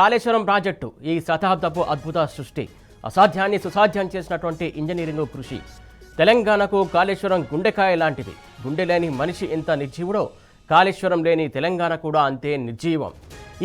Kaleshwaram project ఈ శతాబ్దపు అద్భుత సృష్టి. అసాధ్యాన్ని సుసాధ్యం చేసినటువంటి ఇంజనీరింగ్ కృషి. తెలంగాణకు కాళేశ్వరం గుండెకాయ లాంటిది. గుండె లేని మనిషి ఎంత నిర్జీవుడో కాళేశ్వరం లేని తెలంగాణ కూడా అంతే నిర్జీవం.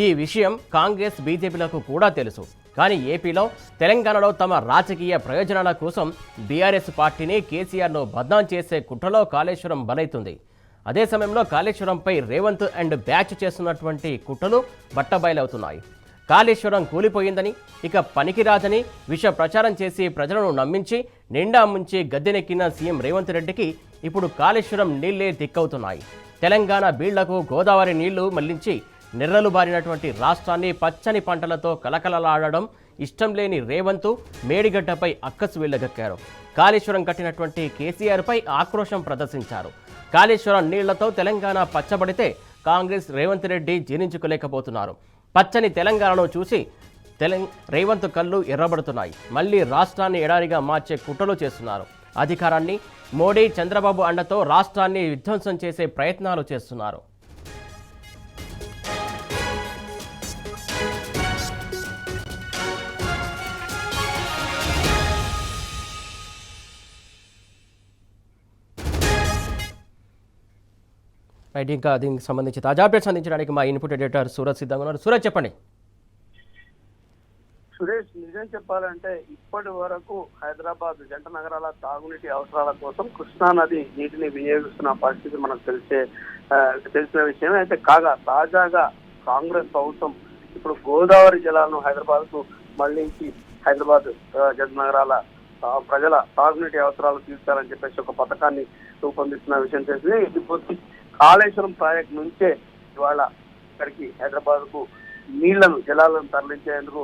ఈ విషయం కాంగ్రెస్ బీజేపీలకు కూడా తెలుసు. కానీ ఏపీలో తెలంగాణలో తమ రాజకీయ ప్రయోజనాల కోసం బీఆర్ఎస్ పార్టీని కేసీఆర్ను బద్నాం చేసే కుట్రలో కాళేశ్వరం బలైతుంది. అదే సమయంలో కాళేశ్వరంపై రేవంత్ అండ్ బ్యాచ్ చేస్తున్నటువంటి కుట్రలు బట్టబయలవుతున్నాయి. కాళేశ్వరం కూలిపోయిందని, ఇక పనికిరాదని విష ప్రచారం చేసి ప్రజలను నమ్మించి నిండా ముంచి గద్దెనెక్కిన సీఎం రేవంత్ రెడ్డికి ఇప్పుడు కాళేశ్వరం నీళ్లే దిక్కవుతున్నాయి. తెలంగాణ బీళ్లకు గోదావరి నీళ్లు మళ్లించి నెర్రలు బారినటువంటి రాష్ట్రాన్ని పచ్చని పంటలతో కలకలలాడడం ఇష్టం లేని రేవంత్ మేడిగడ్డపై అక్కసు వెళ్ళగక్కారు. కాళేశ్వరం కట్టినటువంటి కేసీఆర్పై ఆక్రోశం ప్రదర్శించారు. కాళేశ్వరం నీళ్లతో తెలంగాణ పచ్చబడితే కాంగ్రెస్ రేవంత్ రెడ్డి జీర్ణించుకోలేకపోతున్నారు. పచ్చని తెలంగాణను చూసి రేవంత్ కళ్ళు ఎర్రబడుతున్నాయి. మళ్లీ రాష్ట్రాన్ని ఎడారిగా మార్చే కుట్రలు చేస్తున్నారు. అధికారాన్ని మోడీ చంద్రబాబు అండతో రాష్ట్రాన్ని విధ్వంసం చేసే ప్రయత్నాలు చేస్తున్నారు. రైట్, ఇంకా దీనికి సంబంధించి తాజా అప్డేట్స్ అందించడానికి మా ఇన్పుట్ ఎడిటర్ సూరజ్ సిద్ధంగా ఉన్నారు. సూరజ్, చెప్పండి. సురేష్, నిజం చెప్పాలంటే ఇప్పటి వరకు హైదరాబాద్ జంట నగరాల తాగునీటి అవసరాల కోసం కృష్ణా నది నీటిని వినియోగిస్తున్న పరిస్థితి మనకు తెలిసిన విషయం. అయితే కాగా తాజాగా కాంగ్రెస్ ప్రభుత్వం ఇప్పుడు గోదావరి జలాలను హైదరాబాద్ కు మళ్లించి హైదరాబాద్ జంట నగరాల ప్రజల తాగునీటి అవసరాలు తీర్చాలని చెప్పేసి ఒక పథకాన్ని రూపొందిస్తున్న విషయం తెలిసింది. ఇది కాళేశ్వరం ప్రాజెక్టు నుంచే ఇవాళ ఇక్కడికి హైదరాబాద్ కు నీళ్లను జలాలను తరలించేందుకు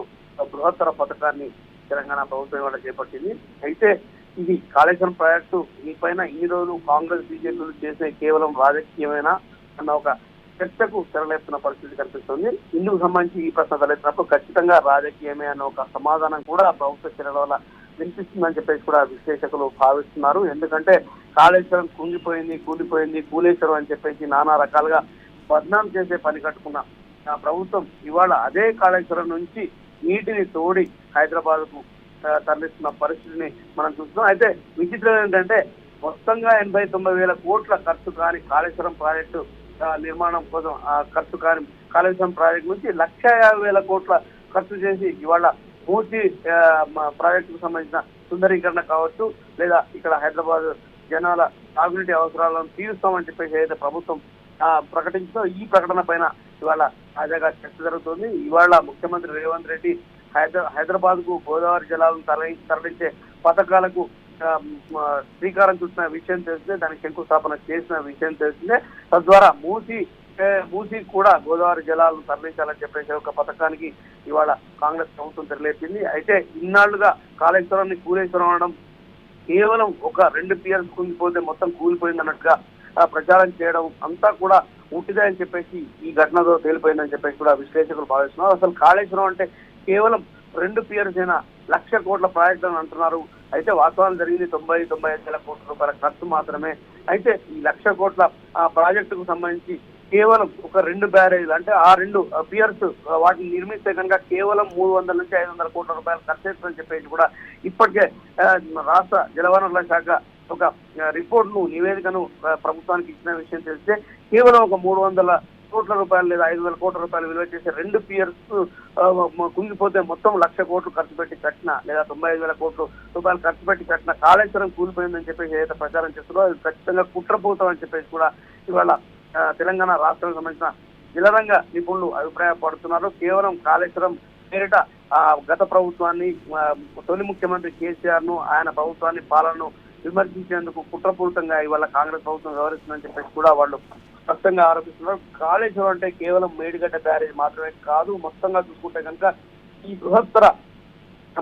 బృహత్తర పథకాన్ని తెలంగాణ ప్రభుత్వం ఇవాళ చేపట్టింది. అయితే ఇది కాళేశ్వరం ప్రాజెక్టు దీనిపైన ఇన్ని రోజులు కాంగ్రెస్ బీజేపీలు చేసే కేవలం రాజకీయమైన అన్న ఒక చర్చకు తెరలేపుతున్న పరిస్థితి కనిపిస్తుంది. ఇందుకు సంబంధించి ఈ ప్రశ్న తలెత్తినప్పుడు ఖచ్చితంగా రాజకీయమే అన్న ఒక సమాధానం కూడా ప్రభుత్వ చర్యల వల్ల వినిపిస్తుందని చెప్పేసి కూడా విశ్లేషకులు భావిస్తున్నారు. ఎందుకంటే కాళేశ్వరం కూలిపోయింది కూలేశ్వరం అని చెప్పేసి నానా రకాలుగా బద్నాం చేసే పని కట్టుకున్న ప్రభుత్వం ఇవాళ అదే కాళేశ్వరం నుంచి నీటిని తోడి హైదరాబాద్ కు తరలిస్తున్న పరిస్థితిని మనం చూస్తున్నాం. అయితే విచిత్రం ఏంటంటే మొత్తంగా 80-90 వేల కోట్ల ఖర్చు కాని కాళేశ్వరం ప్రాజెక్టు నిర్మాణం కోసం ఖర్చు కాని కాళేశ్వరం ప్రాజెక్టు నుంచి 1,50,000 కోట్ల ఖర్చు చేసి ఇవాళ మూసి ప్రాజెక్టుకు సంబంధించిన సుందరీకరణ కావచ్చు, లేదా ఇక్కడ హైదరాబాద్ జనాల తాగునీటి అవసరాలను తీరుస్తామని చెప్పేసి ఏదైతే ప్రభుత్వం ప్రకటించిందో ఈ ప్రకటన పైన ఇవాళ తాజాగా చర్చ జరుగుతుంది. ఇవాళ ముఖ్యమంత్రి రేవంత్ రెడ్డి హైదరాబాద్ కు గోదావరి జలాలను తరలించే పథకాలకు శ్రీకారం చుట్టిన విషయం తెలిసిందే, దానికి శంకుస్థాపన చేసిన విషయం తెలిసిందే. తద్వారా మూసి కూడా గోదావరి జలాలను తరలించాలని చెప్పేసి ఒక పథకానికి ఇవాళ కాంగ్రెస్ ప్రభుత్వం తెరలేపింది. అయితే ఇన్నాళ్లుగా కాళేశ్వరాన్ని కూలేశ్వరం అనడం, కేవలం ఒక 2 పియర్స్ కుంగిపోతే మొత్తం కూలిపోయింది అన్నట్టుగా ప్రచారం చేయడం అంతా కూడా ఉట్టిదే అని చెప్పేసి ఈ ఘటనతో తేలిపోయిందని చెప్పేసి కూడా విశ్లేషకులు భావిస్తున్నారు. అసలు కాళేశ్వరం అంటే కేవలం 2 పియర్స్ అయినా 1,00,000 కోట్ల ప్రాజెక్టు అని అంటున్నారు. అయితే వాస్తవాలు జరిగింది 90-95 కోట్ల రూపాయల ఖర్చు మాత్రమే. అయితే ఈ 1,00,000 కోట్ల ప్రాజెక్టుకు సంబంధించి కేవలం ఒక 2 బ్యారేజీలు అంటే ఆ 2 పియర్స్ వాటిని నిర్మిస్తే కనుక కేవలం 300 నుంచి 500 కోట్ల రూపాయలు ఖర్చు అవుతుందని చెప్పేసి కూడా ఇప్పటికే రాష్ట్ర జలవనరుల శాఖ ఒక రిపోర్ట్ను నివేదికను ప్రభుత్వానికి ఇచ్చిన విషయం తెలిస్తే కేవలం ఒక 300 కోట్ల రూపాయలు లేదా 500 కోట్ల రూపాయలు విలువ చేసే 2 పియర్స్ కుంగిపోతే మొత్తం 1,00,000 కోట్లు ఖర్చు పెట్టి కట్టిన లేదా 95,000 కోట్ల రూపాయలు ఖర్చు పెట్టి కట్టిన కాళేశ్వరం కూలిపోయిందని చెప్పేసి ఏదైతే ప్రచారం చేస్తుందో అది ఖచ్చితంగా కుట్రపోతామని చెప్పేసి కూడా ఇవాళ తెలంగాణ రాష్ట్రానికి సంబంధించిన జలరంగ నిపుణులు అభిప్రాయపడుతున్నారు. కేవలం కాళేశ్వరం పేరిట గత ప్రభుత్వాన్ని, తొలి ముఖ్యమంత్రి కేసీఆర్ ను, ఆయన ప్రభుత్వాన్ని పాలనను విమర్శించేందుకు కుట్రపూరితంగా ఇవాళ కాంగ్రెస్ ప్రభుత్వం వ్యవహరిస్తుందని చెప్పేసి కూడా వాళ్ళు స్పష్టంగా ఆరోపిస్తున్నారు. కాళేశ్వరం అంటే కేవలం మేడిగడ్డ బ్యారేజ్ మాత్రమే కాదు, మొత్తంగా చూసుకుంటే కనుక ఈ బృహత్తర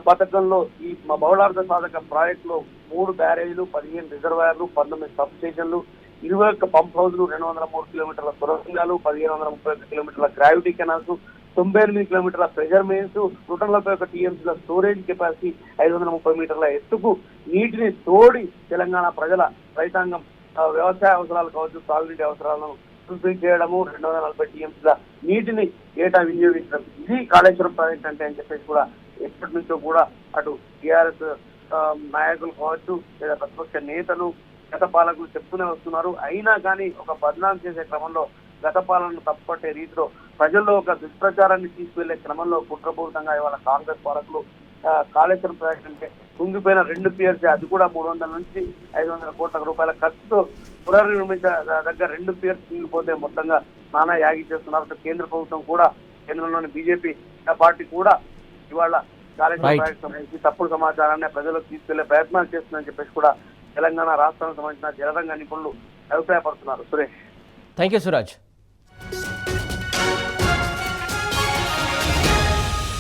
పథకంలో ఈ బహుళార్థ సాధక ప్రాజెక్టులో 3 బ్యారేజీలు, 15 రిజర్వాయర్లు, 19 సబ్ స్టేషన్లు, 21 పంప్ హౌస్లు, 203 కిలోమీటర్ల సొరంగాలు, 1,531 కిలోమీటర్ల గ్రావిటీ కెనాల్స్, 98 కిలోమీటర్ల ప్రెషర్ మెయిన్స్, 141 టీఎంసీల స్టోరేజ్ కెపాసిటీ, 530 మీటర్ల ఎత్తుకు నీటిని తోడి తెలంగాణ ప్రజల రైతాంగం వ్యవసాయ అవసరాలు కావచ్చు, తాగునీటి అవసరాలను ఫుల్ఫిల్ చేయడము, 240 టీఎంసీల నీటిని ఏటా వినియోగించడం, ఇది కాళేశ్వరం ప్రాజెక్ట్ అంటే అని చెప్పేసి కూడా ఎప్పటి నుంచో కూడా అటు టీఆర్ఎస్ నాయకులు కావచ్చు లేదా ప్రతిపక్ష నేతలు గత పాలకులు చెప్తూనే వస్తున్నారు. అయినా కానీ ఒక బదనాం చేసే క్రమంలో గత పాలనను తప్పట్టే రీతిలో ప్రజల్లో ఒక దుష్ప్రచారాన్ని తీసుకువెళ్లే క్రమంలో కుట్రపూరితంగా ఇవాళ కాంగ్రెస్ పాలకులు కాళేశ్వరం ప్రాజెక్ట్ అంటే కుంగిపోయిన 2 పియర్స్, అది కూడా 300 నుంచి 500 కోట్ల రూపాయల ఖర్చుతో పునర్నిర్మించదగ్గ 2 పియర్స్ కుంగిపోతే మొత్తంగా నానా యాగి చేస్తున్నారు. కేంద్ర ప్రభుత్వం కూడా, కేంద్రంలోని బీజేపీ పార్టీ కూడా ఇవాళ కాళేశ్వరం ప్రాజెక్ట్ సంబంధించి తప్పుడు సమాచారాన్ని ప్రజలకు తీసుకెళ్లే ప్రయత్నాలు చేస్తుందని చెప్పేసి కూడా తెలంగాణ రాష్ట్రానికి సంబంధించిన జలరంగ నిపుణులు అభిప్రాయపడుతున్నారు. Suresh, thank you Suraj.